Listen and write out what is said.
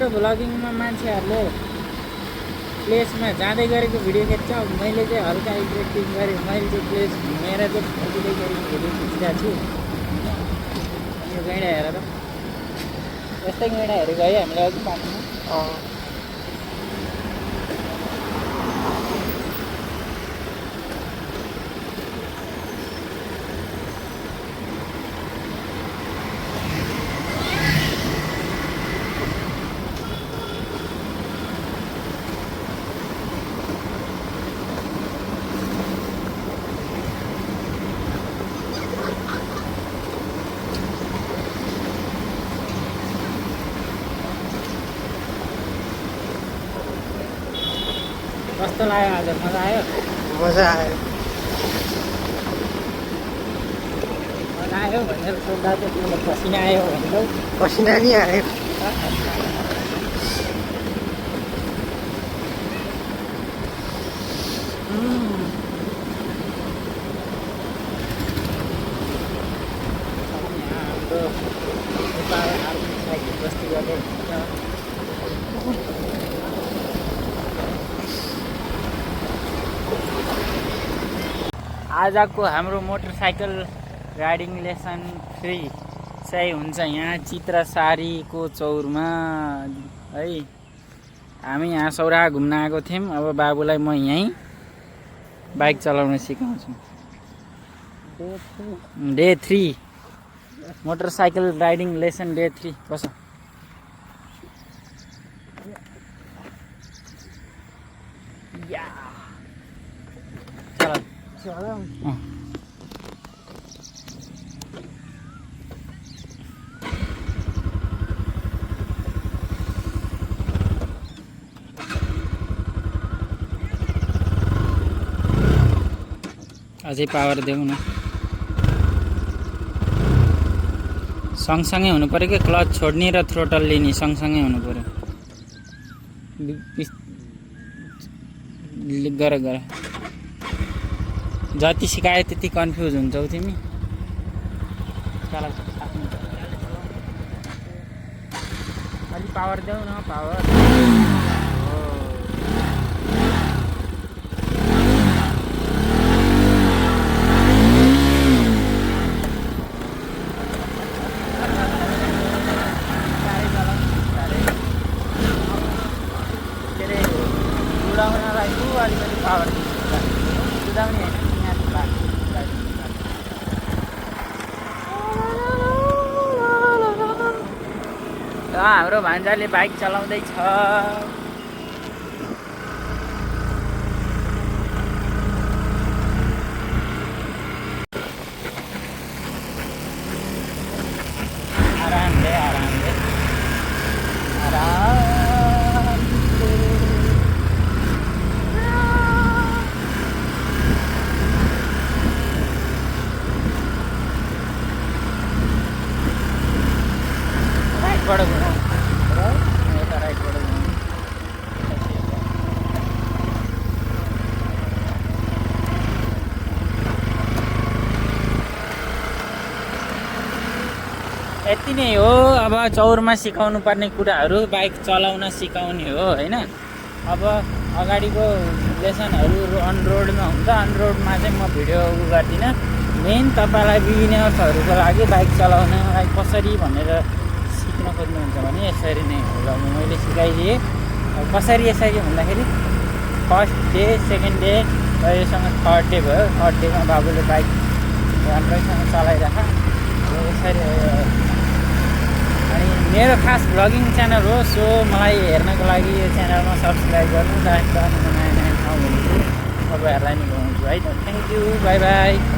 मोटो भ्लगिङमा मान्छेहरूले प्लेसमा जाँदै गरेको भिडियो खिच्छ। मैले चाहिँ हल्का एक्टिङ गरेँ। मैले चाहिँ प्लेस घुमेर चाहिँ फर्किँदै गरेको भिडियो खिचिरहेको छु। यो गैँडा हेर त, यस्तै गैँडाहरू गयो हामीले अघि बाटोमा। कस्तो लाग्यो आज? मजा आयो? मजा आयो। मजा आयो भनेर सोद्धा त तिमीलाई पसिना आयो भनेर? पसिना नि आयो। हाम्रो साइकल बस्ती गर्दै हुन्छ। आजको हाम्रो मोटरसाइकल राइडिङ लेसन फ्री चाहिँ हुन्छ यहाँ चित्रसारीको चौरमा है। हामी यहाँ सौराहा घुम्न आएको थियौँ। अब बाबुलाई म यहीँ बाइक चलाउन सिकाउँछु। Day 3 motorcycle riding lesson day 3 बस। अझै पावर देऊ न। सँगसँगै हुनु पर्यो कि क्लच छोड्ने र थ्रोटल लिने सँगसँगै हुनु पर्यो। गर जति सिकायो त्यति कन्फ्युज हुन्छौ तिमी। अलि पावर देऊ न, पावर। कुदाउनलाई अलिकति पावर कुदाउने होइन, हाम्रो भान्जाले बाइक चलाउँदैछ। आरामले आरामले आराम। राइटबाट घुमाउँ र यता राइटबाट घुमाउँ। यति नै हो। अब चौरमा सिकाउनु पर्ने कुराहरू बाइक चलाउन सिकाउने हो होइन। अब अगाडिको लेसनहरू अन रोडमा हुन्छ। अन रोडमा चाहिँ म भिडियो गर्दिनँ। मेन तपाईँलाई बिगिनर्सहरूको लागि बाइक चलाउनलाई कसरी भनेर सिक्न खोज्नुहुन्छ भने यसरी नै हो। अब मैले सिकाइदिएँ। कसरी यसरी भन्दाखेरि फर्स्ट डे, सेकेन्ड डे र योसँग थर्ड डे भयो। थर्ड डेमा बाबुले बाइक राम्रैसँग चलाइराख। यसरी अनि मेरो खास भ्लगिङ च्यानल हो। सो मलाई हेर्नको लागि यो च्यानलमा सब्सक्राइब गर्नु। नयाँ नयाँ ठाउँ घुम्छु, तपाईँहरूलाई नि घुमाउँछु है त। Thank you, by by.